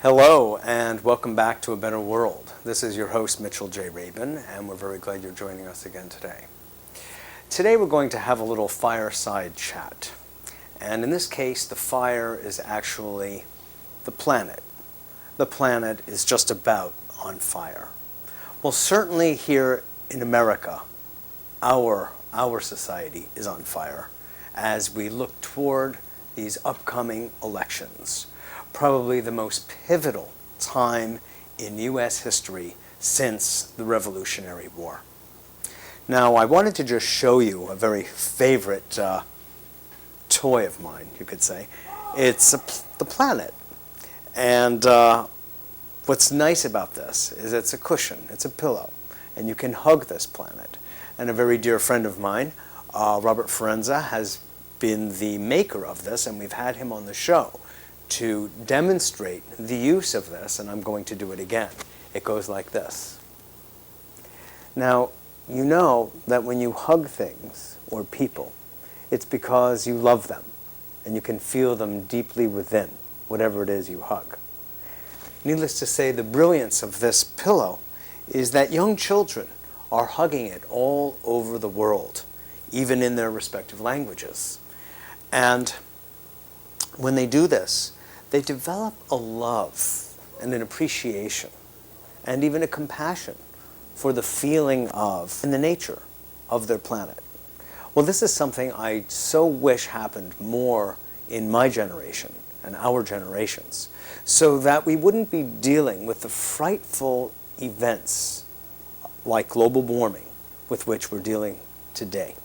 Hello and welcome back to A Better World. This is your host Mitchell J. Rabin, and we're very glad you're joining us again today. Today we're going to have a little fireside chat, and in this case the fire is actually the planet. The planet is just about on fire. Well, certainly here in America, our society is on fire as we look toward these upcoming elections. Probably the most pivotal time in U.S. history since the Revolutionary War. Now, I wanted to just show you a very favorite toy of mine, you could say. It's the planet. And what's nice about this is it's a cushion, it's a pillow, and you can hug this planet. And a very dear friend of mine, Robert Forenza, has been the maker of this, and we've had him on the show to demonstrate the use of this, and I'm going to do it again. It goes like this. Now, you know that when you hug things or people, it's because you love them, and you can feel them deeply within, whatever it is you hug. Needless to say, the brilliance of this pillow is that young children are hugging it all over the world, even in their respective languages. And when they do this, they develop a love and an appreciation and even a compassion for the feeling of and the nature of their planet. Well, this is something I so wish happened more in my generation and our generations, so that we wouldn't be dealing with the frightful events like global warming with which we're dealing today.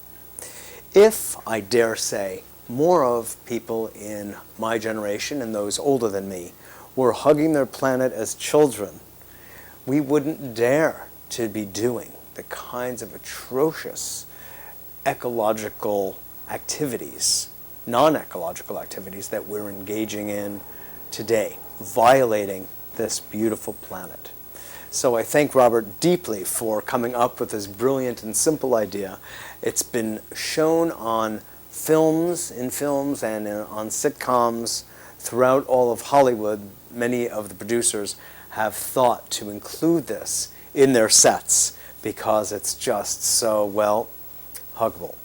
If, I dare say, more of people in my generation and those older than me were hugging their planet as children, we wouldn't dare to be doing the kinds of atrocious ecological activities, non-ecological activities that we're engaging in today, violating this beautiful planet. So I thank Robert deeply for coming up with this brilliant and simple idea. It's been shown on films and on sitcoms throughout all of Hollywood. Many of the producers have thought to include this in their sets because it's just so, well, huggable.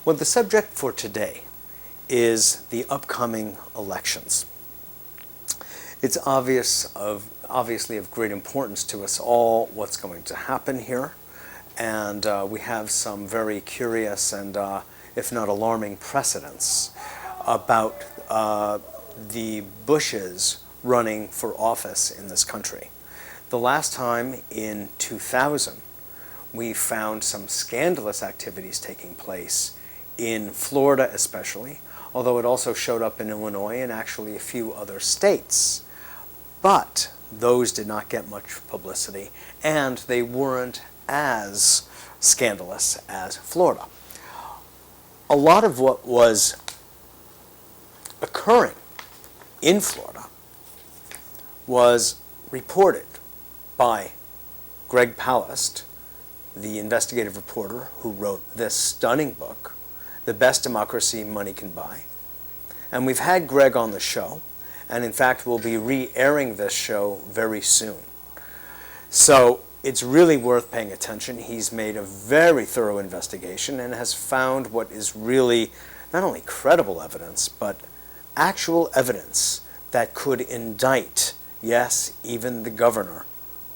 Well, the subject for today is the upcoming elections. It's obviously of great importance to us all what's going to happen here, and we have some very curious and if not alarming precedents about the Bushes running for office in this country. The last time, in 2000, we found some scandalous activities taking place in Florida especially, although it also showed up in Illinois and actually a few other states. But those did not get much publicity, and they weren't as scandalous as Florida. A lot of what was occurring in Florida was reported by Greg Palast, the investigative reporter who wrote this stunning book, The Best Democracy Money Can Buy. And we've had Greg on the show, and in fact we'll be re-airing this show very soon. So it's really worth paying attention. He's made a very thorough investigation and has found what is really not only credible evidence, but actual evidence that could indict, yes, even the governor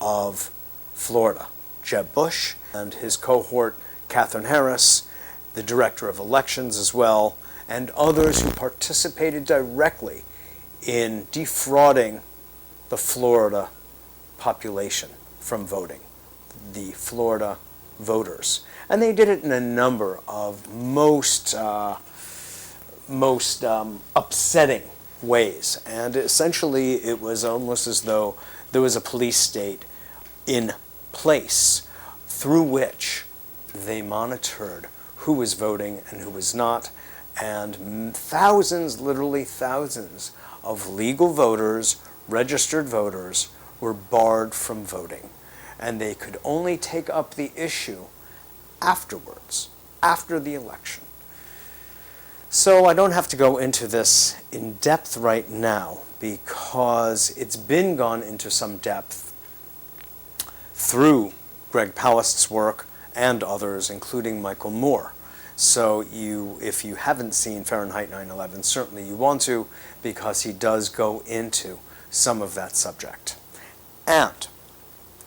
of Florida, Jeb Bush, and his cohort, Katherine Harris, the director of elections as well, and others who participated directly in defrauding the Florida population from voting, the Florida voters. And they did it in a number of most upsetting ways. And essentially it was almost as though there was a police state in place through which they monitored who was voting and who was not. And thousands, literally thousands, of legal voters, registered voters, were barred from voting. And they could only take up the issue afterwards, after the election. So I don't have to go into this in depth right now because it's been gone into some depth through Greg Palast's work and others, including Michael Moore. So if you haven't seen Fahrenheit 9/11, certainly you want to, because he does go into some of that subject. And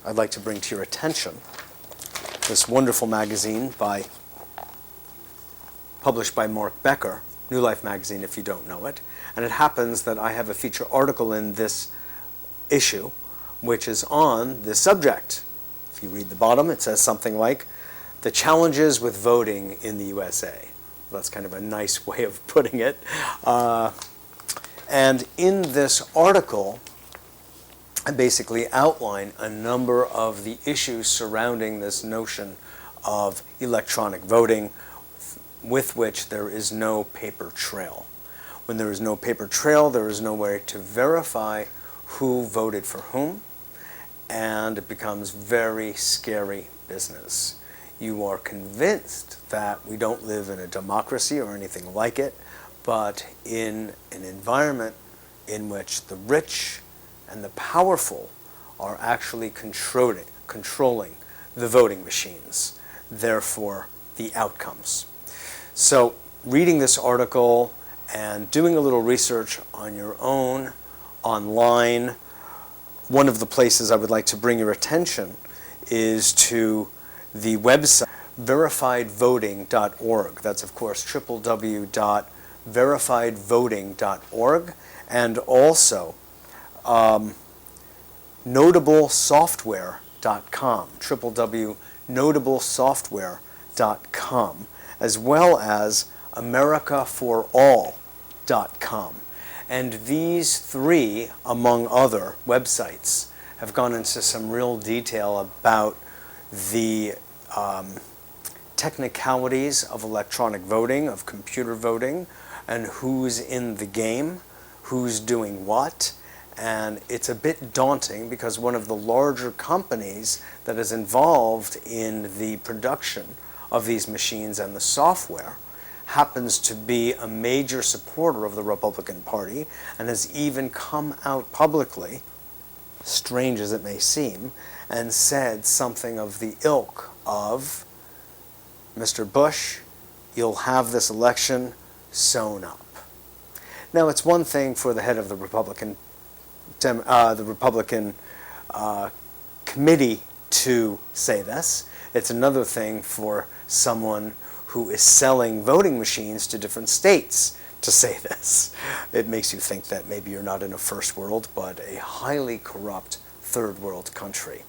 I'd like to bring to your attention this wonderful magazine published by Mark Becker, New Life magazine if you don't know it. And it happens that I have a feature article in this issue which is on this subject. If you read the bottom, it says something like, "The challenges with voting in the USA." Well, that's kind of a nice way of putting it. And in this article, I basically outline a number of the issues surrounding this notion of electronic voting with which there is no paper trail. When there is no paper trail, there is no way to verify who voted for whom, and it becomes very scary business. You are convinced that we don't live in a democracy or anything like it, but in an environment in which the rich and the powerful are actually controlling the voting machines, therefore the outcomes. So reading this article and doing a little research on your own online, one of the places I would like to bring your attention is to the website verifiedvoting.org. That's, of course, www.verifiedvoting.org, and also notablesoftware.com, www.notablesoftware.com, as well as americaforall.com. And these three, among other websites, have gone into some real detail about the technicalities of electronic voting, of computer voting, and who's in the game, who's doing what. And it's a bit daunting because one of the larger companies that is involved in the production of these machines and the software happens to be a major supporter of the Republican Party and has even come out publicly, strange as it may seem, and said something of the ilk of, "Mr. Bush, you'll have this election sewn up." Now, it's one thing for the head of the Republican committee to say this. It's another thing for someone who is selling voting machines to different states to say this. It makes you think that maybe you're not in a first world, but a highly corrupt third world country.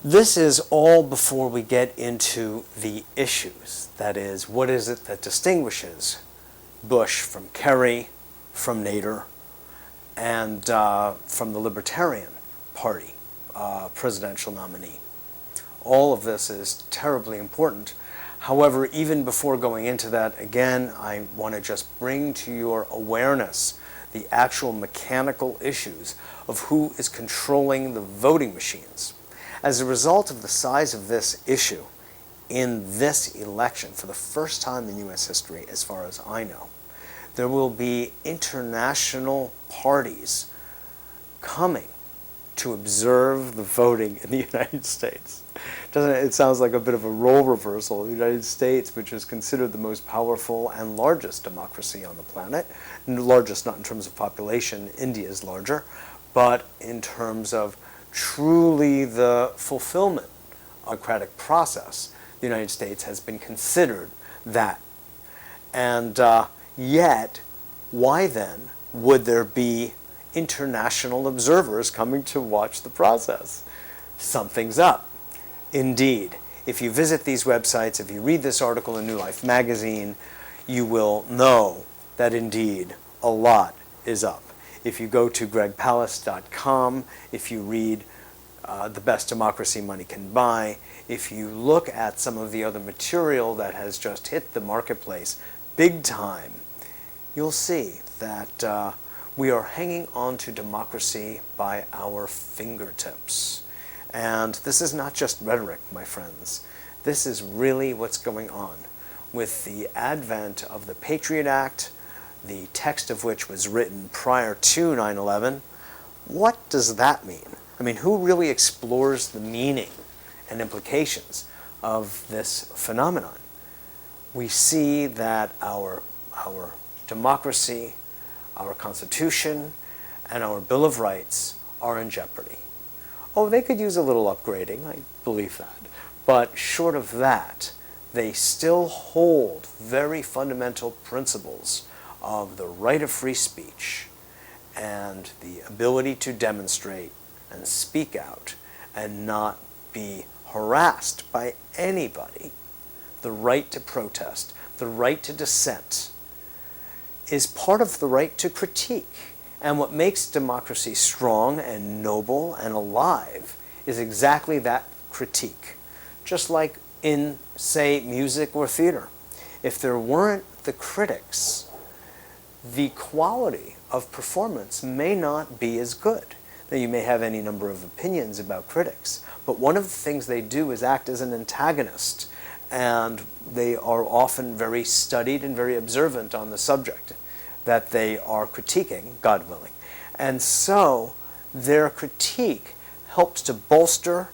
This is all before we get into the issues. That is, what is it that distinguishes Bush from Kerry, from Nader, and from the Libertarian Party presidential nominee. All of this is terribly important. However, even before going into that, again, I want to just bring to your awareness the actual mechanical issues of who is controlling the voting machines. As a result of the size of this issue in this election, for the first time in U.S. history, as far as I know, there will be international parties coming to observe the voting in the United States. Doesn't it? It sounds like a bit of a role reversal. The United States, which is considered the most powerful and largest democracy on the planet, largest not in terms of population, India is larger, but in terms of truly the fulfillment of a democratic process, the United States has been considered that. And yet, why then would there be international observers coming to watch the process? Something's up. Indeed, if you visit these websites, if you read this article in New Life magazine, you will know that indeed a lot is up. If you go to gregpalast.com, if you read The Best Democracy Money Can Buy, if you look at some of the other material that has just hit the marketplace big time, you'll see that we are hanging on to democracy by our fingertips. And this is not just rhetoric, my friends. This is really what's going on. with the advent of the Patriot Act, the text of which was written prior to 9/11, what does that mean? I mean, who really explores the meaning and implications of this phenomenon? We see that our democracy, our Constitution, and our Bill of Rights are in jeopardy. Oh, they could use a little upgrading, I believe that. But short of that, they still hold very fundamental principles of the right of free speech and the ability to demonstrate and speak out and not be harassed by anybody. The right to protest, the right to dissent, is part of the right to critique. And what makes democracy strong and noble and alive is exactly that critique. Just like in, say, music or theater. If there weren't the critics, the quality of performance may not be as good. Now, you may have any number of opinions about critics, but one of the things they do is act as an antagonist, and they are often very studied and very observant on the subject that they are critiquing, God willing. And so their critique helps to bolster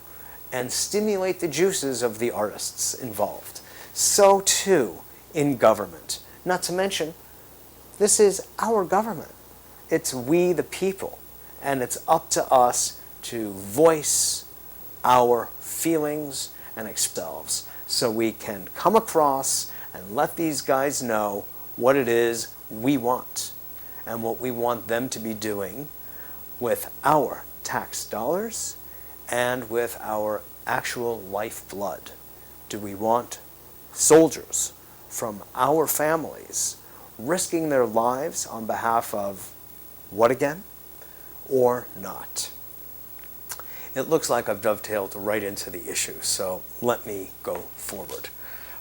and stimulate the juices of the artists involved. So too in government. Not to mention, this is our government. It's we the people. And it's up to us to voice our feelings and ourselves so we can come across and let these guys know what it is we want and what we want them to be doing with our tax dollars and with our actual lifeblood. Do we want soldiers from our families risking their lives on behalf of what again? Or not? It looks like I've dovetailed right into the issue, so let me go forward.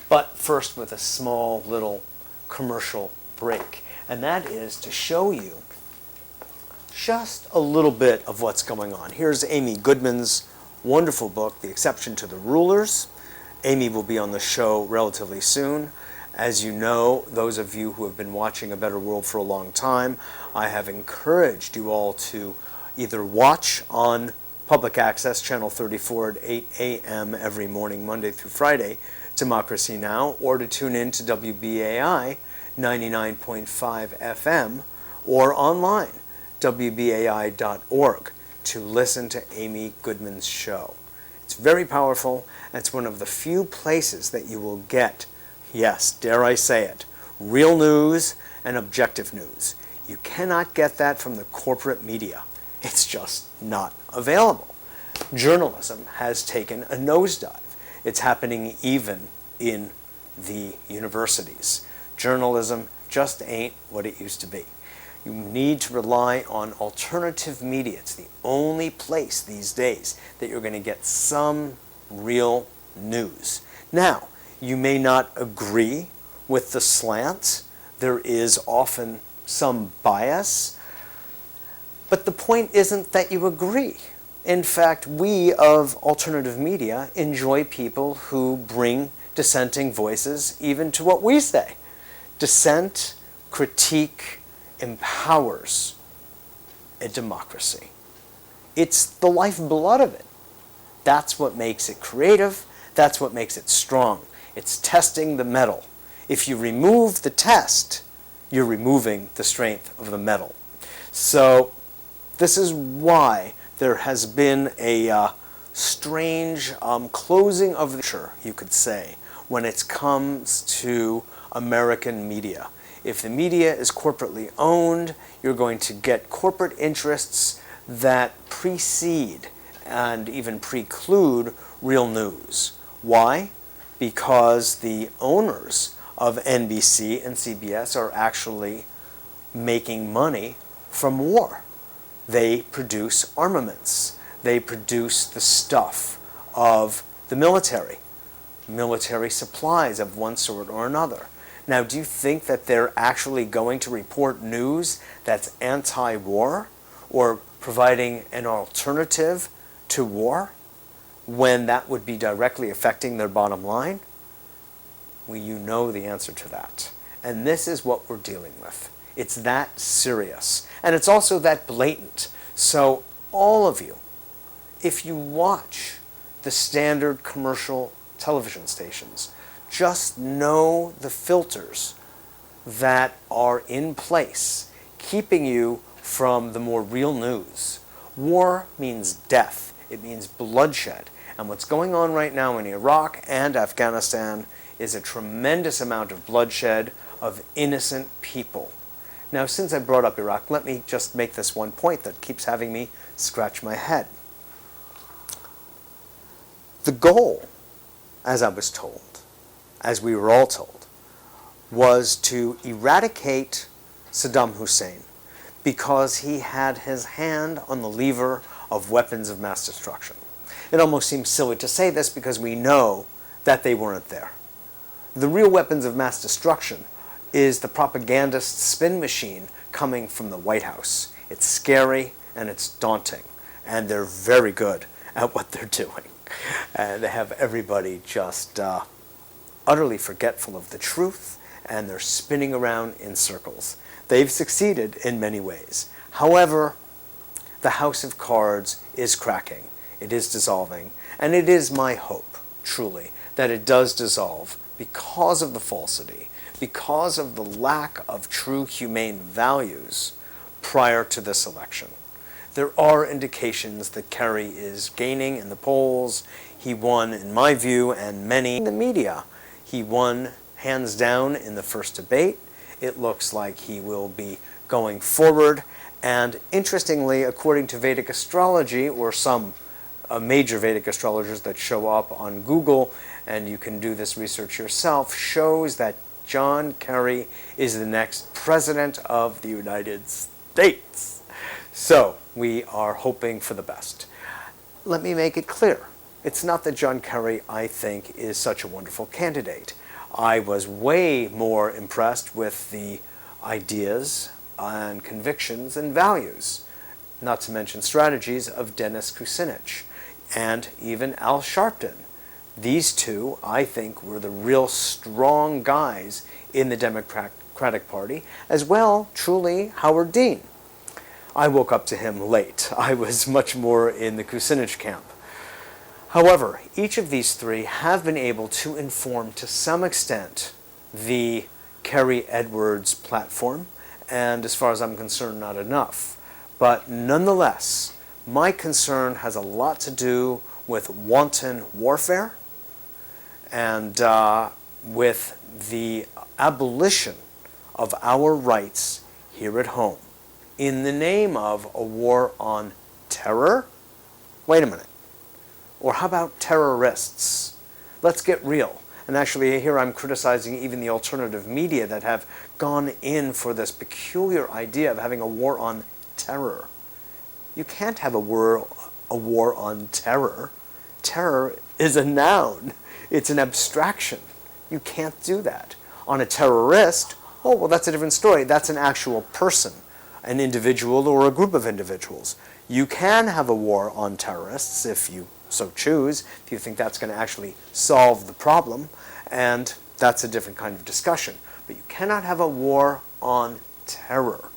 But first with a small little commercial break, and that is to show you just a little bit of what's going on. Here's Amy Goodman's wonderful book, The Exception to the Rulers. Amy will be on the show relatively soon. As you know, those of you who have been watching A Better World for a long time, I have encouraged you all to either watch on public access, channel 34 at 8 a.m. every morning, Monday through Friday, Democracy Now!, or to tune in to WBAI 99.5 FM, or online, WBAI.org, to listen to Amy Goodman's show. It's very powerful, and it's one of the few places that you will get, yes, dare I say it, real news and objective news. You cannot get that from the corporate media. It's just not available. Journalism has taken a nosedive. It's happening even in the universities. Journalism just ain't what it used to be. You need to rely on alternative media. It's the only place these days that you're going to get some real news. Now, you may not agree with the slant. There is often some bias. But the point isn't that you agree. In fact, we of alternative media enjoy people who bring dissenting voices even to what we say. Dissent, critique, empowers a democracy. It's the lifeblood of it. That's what makes it creative. That's what makes it strong. It's testing the metal. If you remove the test, you're removing the strength of the metal. So this is why there has been a strange closing of the picture, you could say, when it comes to American media. If the media is corporately owned, you're going to get corporate interests that precede and even preclude real news. Why? Because the owners of NBC and CBS are actually making money from war. They produce armaments. They produce the stuff of the military supplies of one sort or another. Now, do you think that they're actually going to report news that's anti-war or providing an alternative to war when that would be directly affecting their bottom line? You know the answer to that. And this is what we're dealing with. It's that serious. And it's also that blatant. So all of you, if you watch the standard commercial television stations, just know the filters that are in place, keeping you from the more real news. War means death. It means bloodshed. And what's going on right now in Iraq and Afghanistan is a tremendous amount of bloodshed of innocent people. Now, since I brought up Iraq, let me just make this one point that keeps having me scratch my head. The goal, as I was told, as we were all told, was to eradicate Saddam Hussein because he had his hand on the lever of weapons of mass destruction. It almost seems silly to say this because we know that they weren't there. The real weapons of mass destruction is the propagandist spin machine coming from the White House. It's scary and it's daunting, and they're very good at what they're doing. And they have everybody just utterly forgetful of the truth, and they're spinning around in circles. They've succeeded in many ways. However, the house of cards is cracking. It is dissolving. And it is my hope, truly, that it does dissolve because of the falsity, because of the lack of true humane values prior to this election. There are indications that Kerry is gaining in the polls. He won, in my view, and many in the media. He won hands down in the first debate. It looks like he will be going forward. And interestingly, according to Vedic astrology, or some major Vedic astrologers that show up on Google, and you can do this research yourself, shows that John Kerry is the next president of the United States. So we are hoping for the best. Let me make it clear. It's not that John Kerry, I think, is such a wonderful candidate. I was way more impressed with the ideas and convictions and values, not to mention strategies, of Dennis Kucinich and even Al Sharpton. These two, I think, were the real strong guys in the Democratic Party, as well, truly, Howard Dean. I woke up to him late. I was much more in the Kucinich camp. However, each of these three have been able to inform, to some extent, the Kerry Edwards platform, and as far as I'm concerned, not enough. But nonetheless, my concern has a lot to do with wanton warfare and with the abolition of our rights here at home in the name of a war on terror. Wait a minute. Or how about terrorists? Let's get real. And actually here I'm criticizing even the alternative media that have gone in for this peculiar idea of having a war on terror. You can't have a war on terror. Terror is a noun. It's an abstraction. You can't do that. On a terrorist, oh, well, that's a different story. That's an actual person, an individual or a group of individuals. You can have a war on terrorists if you so choose, if you think that's going to actually solve the problem, and that's a different kind of discussion. But you cannot have a war on terror.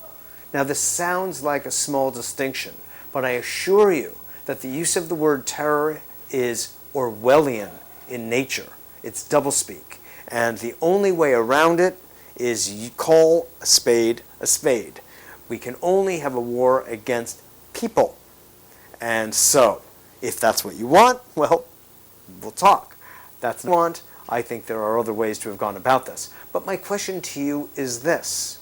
Now, this sounds like a small distinction, but I assure you that the use of the word terror is Orwellian in nature. It's doublespeak. And the only way around it is you call a spade a spade. We can only have a war against people. And so, if that's what you want, well, we'll talk. That's what you want. I think there are other ways to have gone about this. But my question to you is this.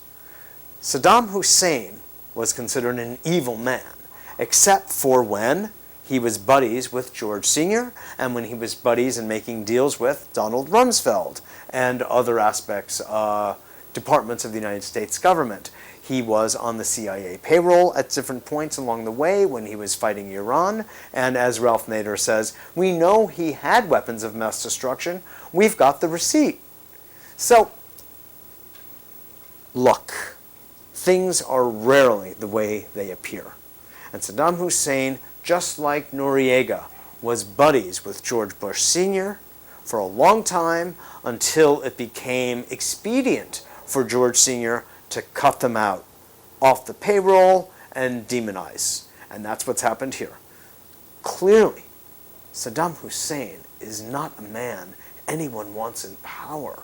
Saddam Hussein was considered an evil man, except for when he was buddies with George Sr. and when he was buddies and making deals with Donald Rumsfeld and other aspects, departments of the United States government. He was on the CIA payroll at different points along the way when he was fighting Iran. And as Ralph Nader says, we know he had weapons of mass destruction. We've got the receipt. So, look, things are rarely the way they appear. And Saddam Hussein, just like Noriega, was buddies with George Bush Sr., for a long time until it became expedient for George Sr. to cut them out off the payroll and demonize. And that's what's happened here. Clearly, Saddam Hussein is not a man anyone wants in power.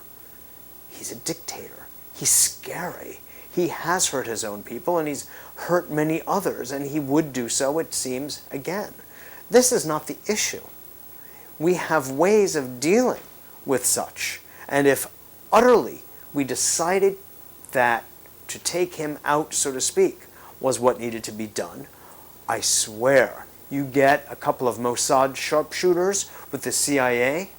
He's a dictator. He's scary. He has hurt his own people, and he's hurt many others, and he would do so, it seems, again. This is not the issue. We have ways of dealing with such, and if utterly we decided that to take him out, so to speak, was what needed to be done, I swear, you get a couple of Mossad sharpshooters with the CIA,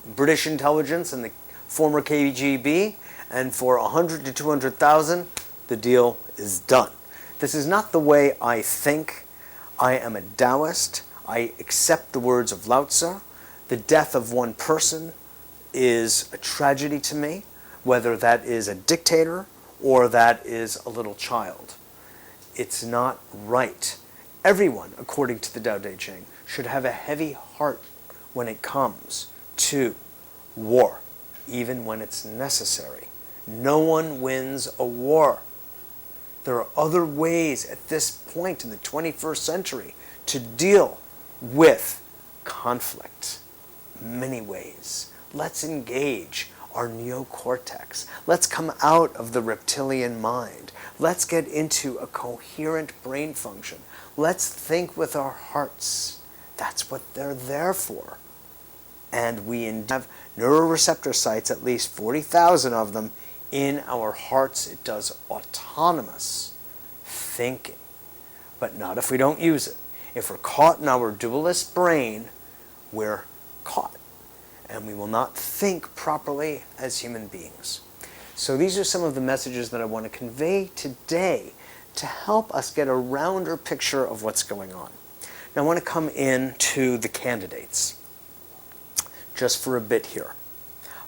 British intelligence, and the former KGB, and for 100 to 200,000, the deal is done. This is not the way I think. I am a Taoist. I accept the words of Lao Tzu. The death of one person is a tragedy to me, whether that is a dictator or that is a little child. It's not right. Everyone, according to the Tao Te Ching, should have a heavy heart when it comes to war, even when it's necessary. No one wins a war. There are other ways at this point in the 21st century to deal with conflict. Many ways. Let's engage our neocortex. Let's come out of the reptilian mind. Let's get into a coherent brain function. Let's think with our hearts. That's what they're there for. And we have neuroreceptor sites, at least 40,000 of them, in our hearts. It does autonomous thinking, but not if we don't use it. If we're caught in our dualist brain, we're caught, and we will not think properly as human beings. So these are some of the messages that I want to convey today to help us get a rounder picture of what's going on. Now I want to come into the candidates just for a bit here.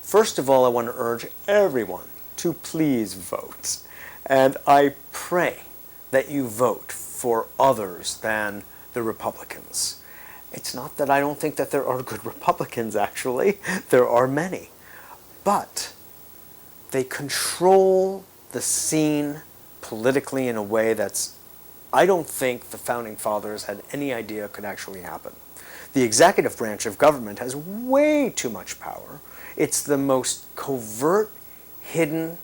First of all, I want to urge everyone to please vote. And I pray that you vote for others than the Republicans. It's not that I don't think that there are good Republicans, actually. There are many. But they control the scene politically in a way that's, I don't think the Founding Fathers had any idea could actually happen. The executive branch of government has way too much power. It's the most covert, hidden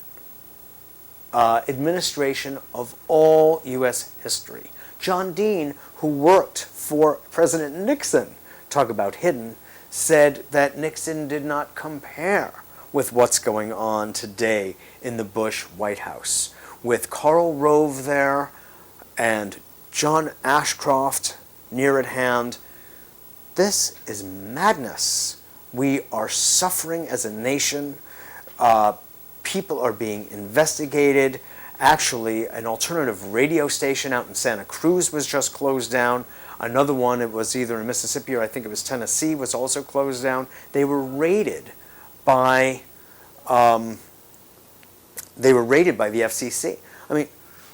administration of all U.S. history. John Dean, who worked for President Nixon, talk about hidden, said that Nixon did not compare with what's going on today in the Bush White House. With Karl Rove there and John Ashcroft near at hand, this is madness. We are suffering as a nation. People are being investigated. Actually, an alternative radio station out in Santa Cruz was just closed down. Another one, it was either in Mississippi or I think it was Tennessee, was also closed down. They were raided by the FCC. I mean,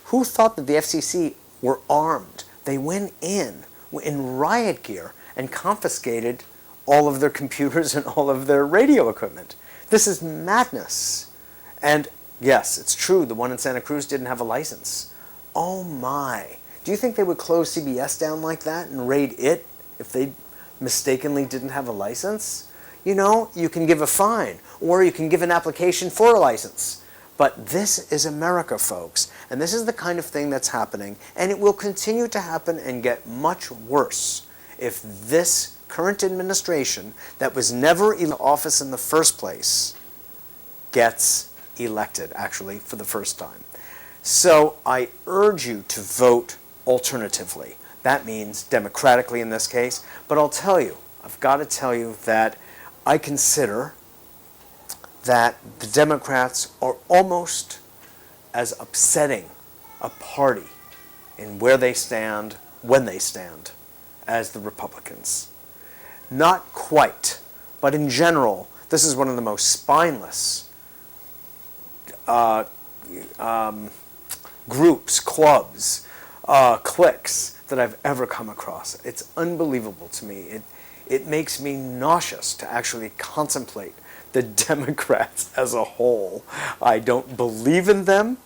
who thought that the FCC were armed? They went in riot gear and confiscated all of their computers and all of their radio equipment. This is madness. And yes, it's true, the one in Santa Cruz didn't have a license. Oh my. Do you think they would close CBS down like that and raid it if they mistakenly didn't have a license? You know, you can give a fine, or you can give an application for a license. But this is America, folks, and this is the kind of thing that's happening, and it will continue to happen and get much worse if this current administration, that was never in office in the first place, gets elected, actually, for the first time. So I urge you to vote alternatively. That means democratically in this case, but I've got to tell you that I consider that the Democrats are almost as upsetting a party in where they stand, when they stand, as the Republicans. Not quite, but in general, this is one of the most spineless groups, clubs, cliques that I've ever come across. It's unbelievable to me. It makes me nauseous to actually contemplate the Democrats as a whole. I don't believe in them,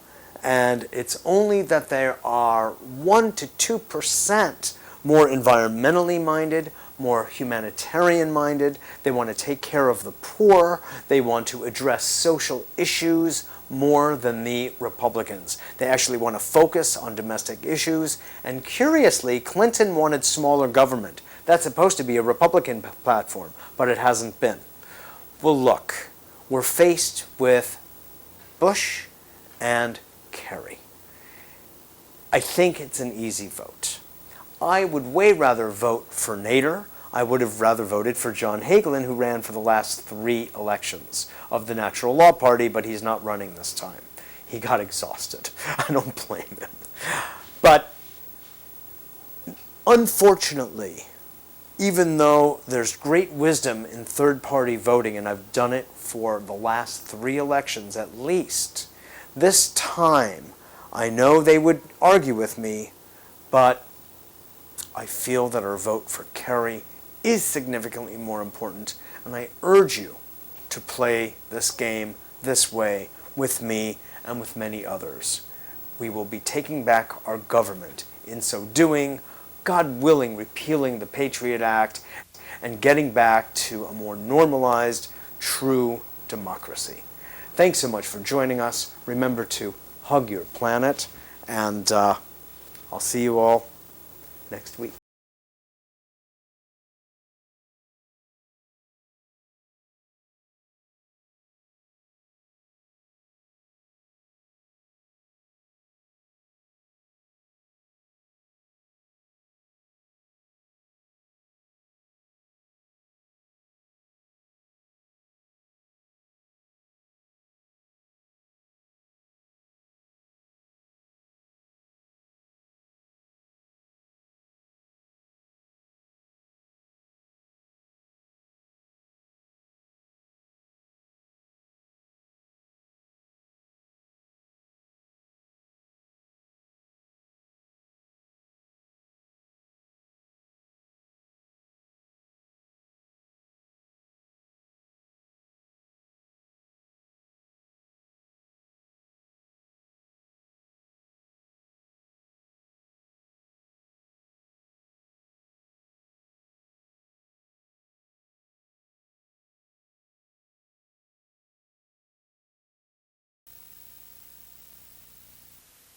and it's only that there are 1 to 2% more environmentally minded, more humanitarian minded. They want to take care of the poor. They want to address social issues more than the Republicans. They actually want to focus on domestic issues. And curiously, Clinton wanted smaller government. That's supposed to be a Republican platform, but it hasn't been. Well, look, we're faced with Bush and Kerry. I think it's an easy vote. I would way rather vote for Nader. I would have rather voted for John Hagelin, who ran for the last 3 elections of the Natural Law Party, but he's not running this time. He got exhausted. I don't blame him. But unfortunately, even though there's great wisdom in third-party voting, and I've done it for the last 3 elections at least, this time I know they would argue with me, but I feel that our vote for Kerry is significantly more important, and I urge you to play this game this way with me and with many others. We will be taking back our government. In so doing, God willing, repealing the Patriot Act and getting back to a more normalized, true democracy. Thanks so much for joining us. Remember to hug your planet, and I'll see you all next week.